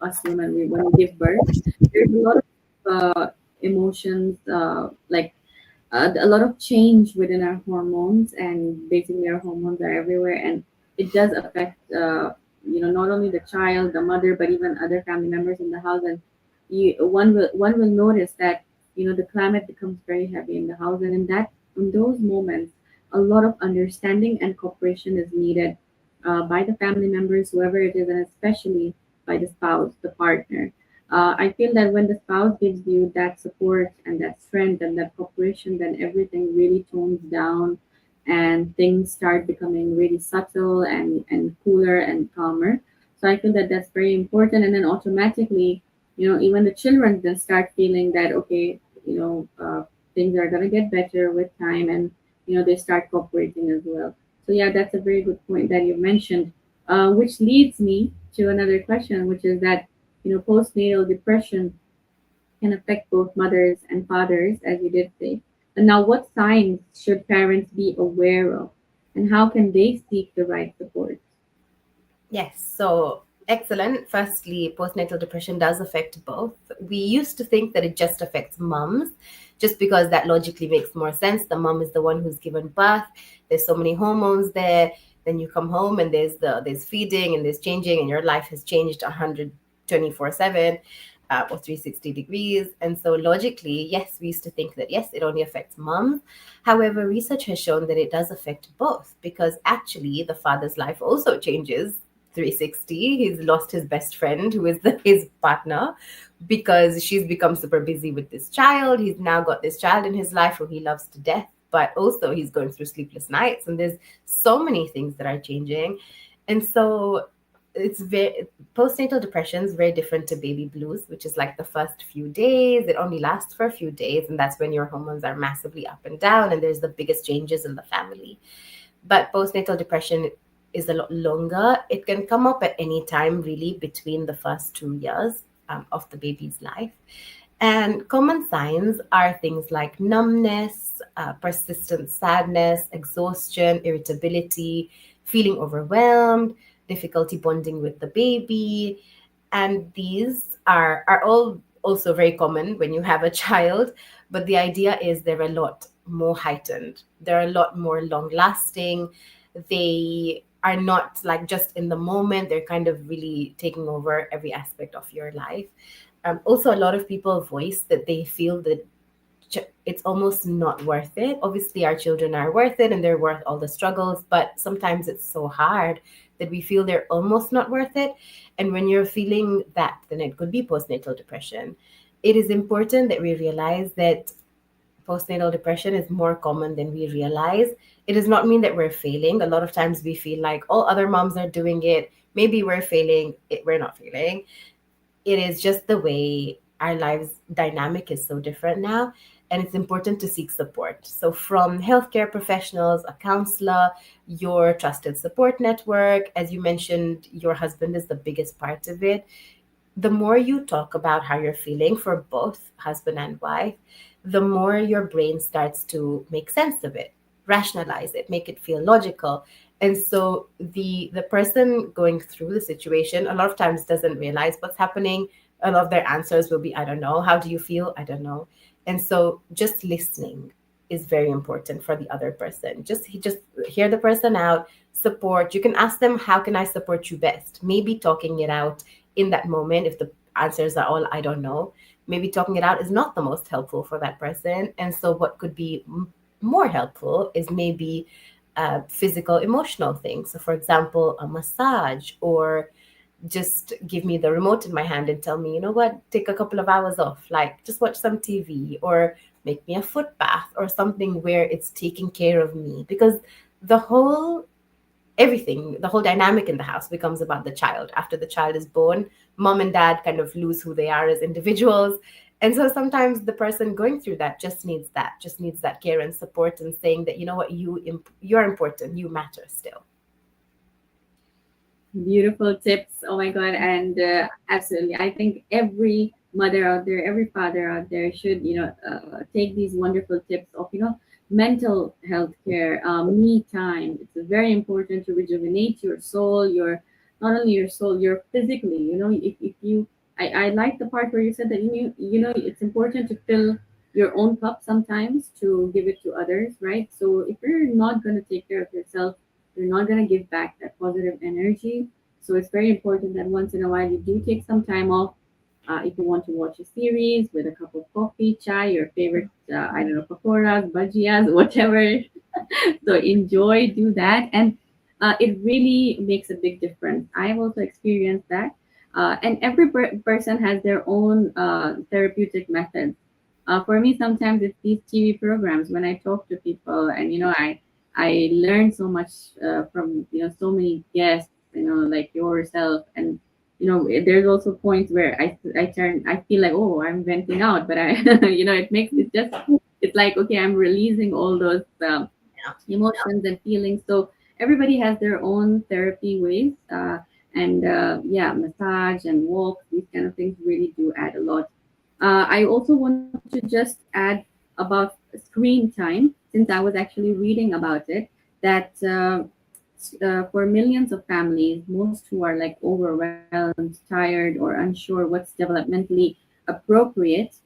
us women, when we give birth, there's a lot of emotions, like a lot of change within our hormones, and basically our hormones are everywhere, and it does affect not only the child, the mother, but even other family members in the house. And one will notice that the climate becomes very heavy in the house, and in those moments a lot of understanding and cooperation is needed by the family members, whoever it is, and especially by the spouse, the partner. I feel that when the spouse gives you that support and that strength and that cooperation, then everything really tones down and things start becoming really subtle and cooler and calmer. So I feel that that's very important. And then automatically, even the children then start feeling that, okay, things are going to get better with time, and, they start cooperating as well. So yeah, that's a very good point that you mentioned, which leads me to another question, which is that, postnatal depression can affect both mothers and fathers, as you did say. And now, what signs should parents be aware of, and how can they seek the right support? Yes, so excellent. Firstly, postnatal depression does affect both. We used to think that it just affects mums, just because that logically makes more sense. The mum is the one who's given birth. There's so many hormones there. Then you come home and there's feeding and there's changing, and your life has changed 124/7 or 360 degrees. And so logically, yes, we used to think that yes, it only affects mums. However, research has shown that it does affect both, because actually the father's life also changes 360. He's lost his best friend, who is his partner, because she's become super busy with this child. He's now got this child in his life who he loves to death, but also he's going through sleepless nights, and there's so many things that are changing. And so it's very postnatal depression is very different to baby blues, which is like the first few days. It only lasts for a few days, and that's when your hormones are massively up and down, and there's the biggest changes in the family. But postnatal depression is a lot longer. It can come up at any time, really, between the first 2 years of the baby's life. And common signs are things like numbness, persistent sadness, exhaustion, irritability, feeling overwhelmed, difficulty bonding with the baby. And these are all also very common when you have a child. But the idea is they're a lot more heightened, they're a lot more long lasting. They are not like just in the moment, they're kind of really taking over every aspect of your life. Also, a lot of people voice that they feel that it's almost not worth it. Obviously, our children are worth it and they're worth all the struggles, but sometimes it's so hard that we feel they're almost not worth it. And when you're feeling that, then it could be postnatal depression. It is important that we realize that postnatal depression is more common than we realize. It does not mean that we're failing. A lot of times we feel like all other moms are doing it. Maybe we're failing. We're not failing. It is just the way our lives dynamic is so different now, and it's important to seek support. So from healthcare professionals, a counselor, your trusted support network. As you mentioned, your husband is the biggest part of it. The more you talk about how you're feeling for both husband and wife, the more your brain starts to make sense of it, rationalize it, make it feel logical. And so the person going through the situation a lot of times doesn't realize what's happening. A lot of their answers will be, I don't know. How do you feel? I don't know. And so just listening is very important for the other person. Just hear the person out, support. You can ask them, how can I support you best? Maybe talking it out in that moment, if the answers are all, I don't know, maybe talking it out is not the most helpful for that person. And so what could be more helpful is maybe physical, emotional things. So, for example, a massage, or just give me the remote in my hand and tell me, you know what, take a couple of hours off, like just watch some TV, or make me a foot bath, or something where it's taking care of me. Because the whole everything, the whole dynamic in the house becomes about the child. After the child is born, mom and dad kind of lose who they are as individuals. And so sometimes the person going through that just needs that care and support, and saying that, you know what, you're important, you matter still. Beautiful tips. Oh my God. And absolutely. I think every mother out there, every father out there should, take these wonderful tips of, mental health care, me time. It's very important to rejuvenate your soul, not only your soul, your physically, if you, I like the part where you said that, it's important to fill your own cup sometimes to give it to others, right? So if you're not going to take care of yourself, you're not going to give back that positive energy. So it's very important that once in a while you do take some time off. If you want to watch a series with a cup of coffee, chai, your favorite, I don't know, pakoras, bhajias, whatever. So enjoy, do that. And it really makes a big difference. I've also experienced that. And every person has their own therapeutic methods. For me, sometimes it's these TV programs when I talk to people, and I learn so much from so many guests, like yourself, and there's also points where I feel like, oh, I'm venting out, but I it makes it just, it's like, okay, I'm releasing all those emotions and feelings. So everybody has their own therapy ways, and yeah, massage and walk, these kind of things really do add a lot. I also want to just add about screen time, since I was actually reading about it, that for millions of families, most who are like overwhelmed, tired, or unsure what's developmentally appropriate,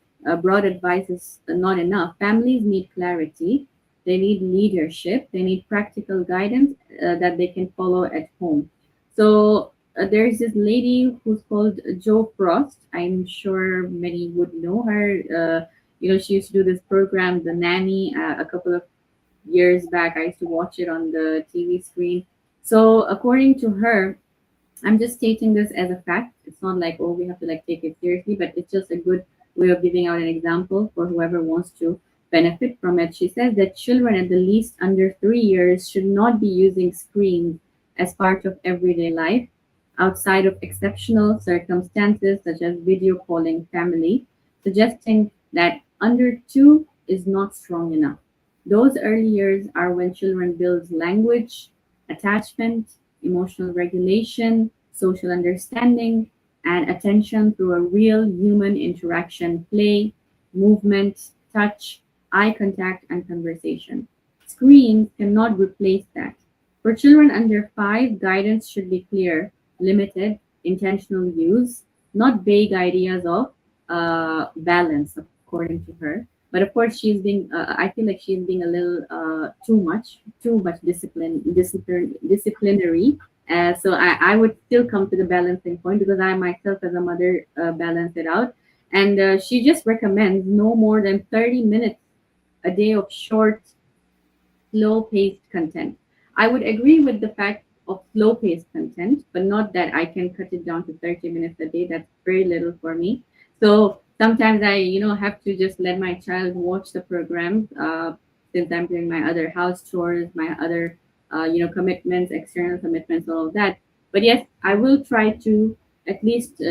broad advice is not enough. Families need clarity, they need leadership, they need practical guidance that they can follow at home. So there's this lady who's called Jo Frost. I'm sure many would know her. She used to do this program, The Nanny, a couple of years back. I used to watch it on the TV screen. So according to her, I'm just stating this as a fact. It's not like, oh, we have to like take it seriously, but it's just a good way of giving out an example for whoever wants to benefit from it. She says that children at the least under 3 years should not be using screens as part of everyday life outside of exceptional circumstances such as video calling family, suggesting that under two is not strong enough. Those early years are when children build language, attachment, emotional regulation, social understanding, and attention through a real human interaction, play, movement, touch, eye contact, and conversation. Screens cannot replace that. For children under 5, guidance should be clear, limited, intentional use, not vague ideas of balance, according to her. But of course, I feel like she's being a little too much disciplinary. So I would still come to the balancing point because I myself, as a mother, balance it out. And she just recommends no more than 30 minutes a day of short, slow paced content. I would agree with the fact of slow paced content, but not that I can cut it down to 30 minutes a day. That's very little for me. So sometimes I, have to just let my child watch the programs since I'm doing my other house chores, my other, commitments, external commitments, all of that. But yes, I will try to at least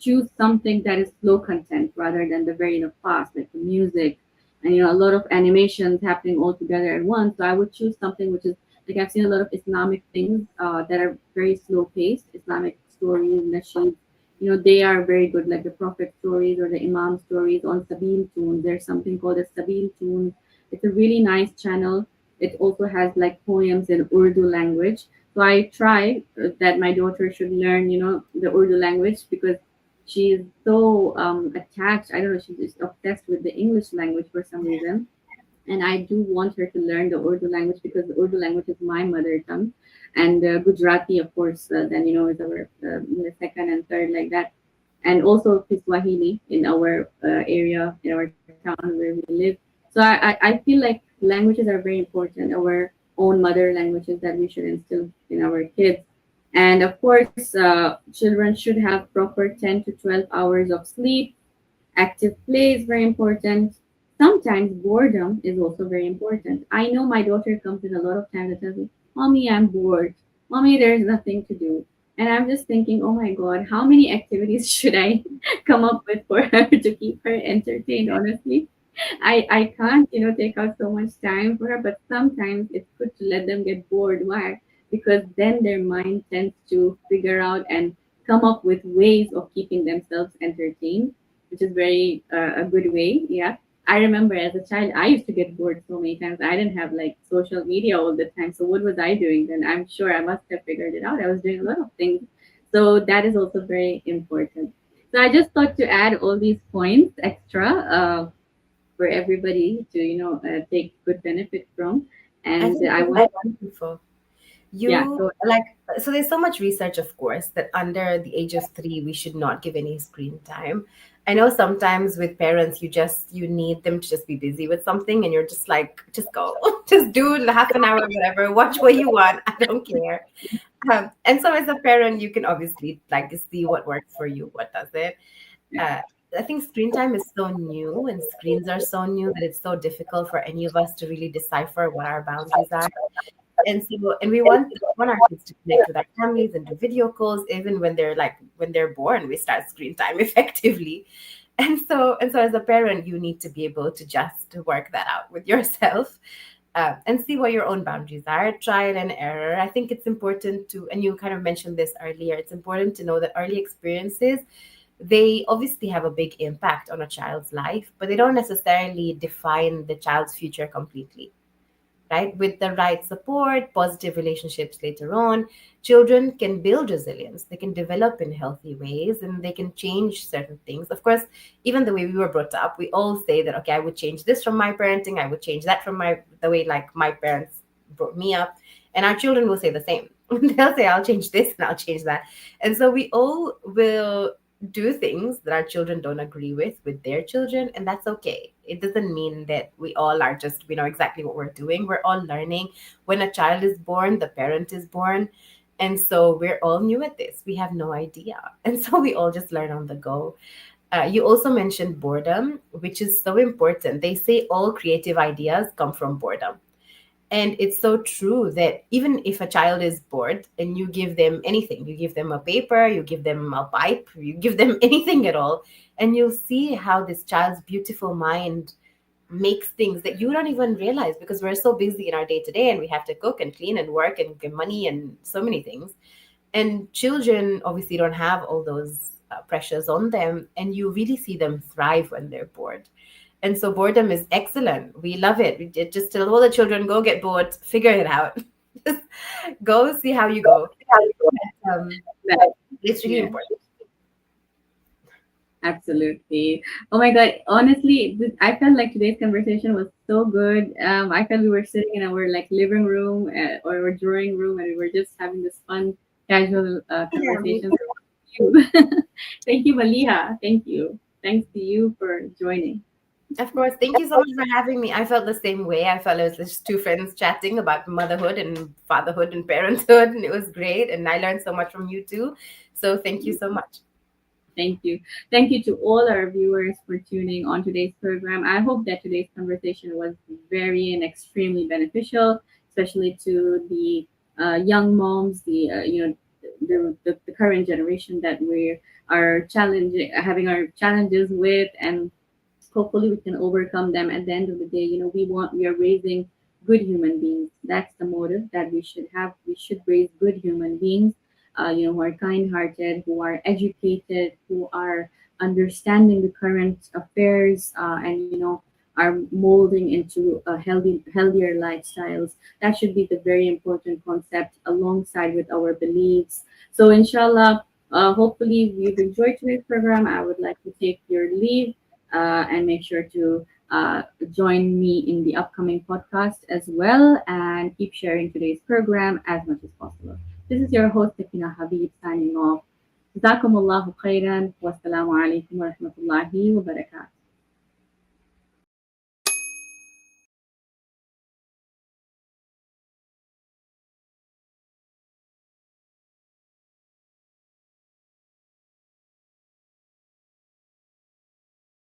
choose something that is slow content rather than the very, fast, like the music and a lot of animations happening all together at once. So I would choose something which is like, I've seen a lot of Islamic things that are very slow paced, Islamic stories, nasheed. They are very good, like the Prophet stories or the Imam stories on Sabil Tune. There's something called a Sabil Tune. It's a really nice channel. It also has like poems in Urdu language. So I try that my daughter should learn, the Urdu language because she is so attached. I don't know, she's just obsessed with the English language for some reason. And I do want her to learn the Urdu language because the Urdu language is my mother tongue, and Gujarati, of course, then is our second and third like that, and also Kiswahili in our area, in our town where we live. So I feel like languages are very important, our own mother languages that we should instill in our kids. And of course, children should have proper 10 to 12 hours of sleep. Active play is very important. Sometimes boredom is also very important. I know my daughter comes in a lot of times and tells me, Mommy, I'm bored. Mommy, there's nothing to do. And I'm just thinking, oh my God, how many activities should I come up with for her to keep her entertained, honestly? I can't, take out so much time for her, but sometimes it's good to let them get bored. Why? Because then their mind tends to figure out and come up with ways of keeping themselves entertained, which is very a good way. Yeah. I remember as a child, I used to get bored so many times. I didn't have like social media all the time. So what was I doing then? I'm sure I must have figured it out. I was doing a lot of things. So that is also very important. So I just thought to add all these points extra. For everybody to take good benefit from. I And think I this want, is wonderful. yeah, You so like, so there's so much research, of course, that under the age of 3 we should not give any screen time. I know sometimes with parents you need them to just be busy with something, and you're just like, just go, just do half an hour, whatever, watch what you want, I don't care. And so as a parent you can obviously like see what works for you, what doesn't. uh, I think screen time is so new and screens are so new that it's so difficult for any of us to really decipher what our boundaries are. And so, and we want our kids to connect with our families and do video calls, even when they're born, we start screen time effectively. And so as a parent, you need to be able to just work that out with yourself, and see what your own boundaries are, trial and error. I think it's important to, and you kind of mentioned this earlier, it's important to know that early experiences, they obviously have a big impact on a child's life, but they don't necessarily define the child's future completely, right? With the right support, positive relationships later on, children can build resilience. They can develop in healthy ways and they can change certain things. Of course, even the way we were brought up, we all say that, okay, I would change this from my parenting, I would change that from the way like my parents brought me up. And our children will say the same. They'll say, I'll change this and I'll change that. And so we all will do things that our children don't agree with their children, and that's okay. It doesn't mean that we all are just, we know exactly what we're doing. We're all learning. When a child is born, the parent is born, and so we're all new at this. We have no idea, and so we all just learn on the go. You also mentioned boredom, which is so important. They say all creative ideas come from boredom. And it's so true that even if a child is bored and you give them anything, you give them a paper, you give them a pipe, you give them anything at all, and you'll see how this child's beautiful mind makes things that you don't even realize, because we're so busy in our day to day and we have to cook and clean and work and get money and so many things. And children obviously don't have all those pressures on them, and you really see them thrive when they're bored. And so boredom is excellent. We love it. We just tell all the children, go get bored, figure it out. Just go see how you go. Um, that, it's really yeah, important. absolutely. Oh my God, honestly, I felt like today's conversation was so good. I felt we were sitting in our like living room or our drawing room, and we were just having this fun, casual Yeah, me conversation. too. Thank you, Maliha. Thank you. Thanks to you for joining. Of course. Thank you so much for having me. I felt the same way. I felt it was just two friends chatting about motherhood and fatherhood and parenthood, and it was great. And I learned so much from you too. So thank you so much. Thank you. Thank you to all our viewers for tuning on today's program. I hope that today's conversation was very and extremely beneficial, especially to the young moms, the current generation that we are challenging, having our challenges with, and hopefully we can overcome them. At the end of the day, we are raising good human beings. That's the motive that we should have. We should raise good human beings, who are kind-hearted, who are educated, who are understanding the current affairs, and are molding into a healthier lifestyles. That should be the very important concept alongside with our beliefs. So inshallah, hopefully you've enjoyed today's program. I would like to take your leave, and make sure to join me in the upcoming podcast as well, and keep sharing today's program as much as possible. This is your host, Takina Habib, signing off. جزاكم الله خيرا والسلام عليكم ورحمة الله وبركاته.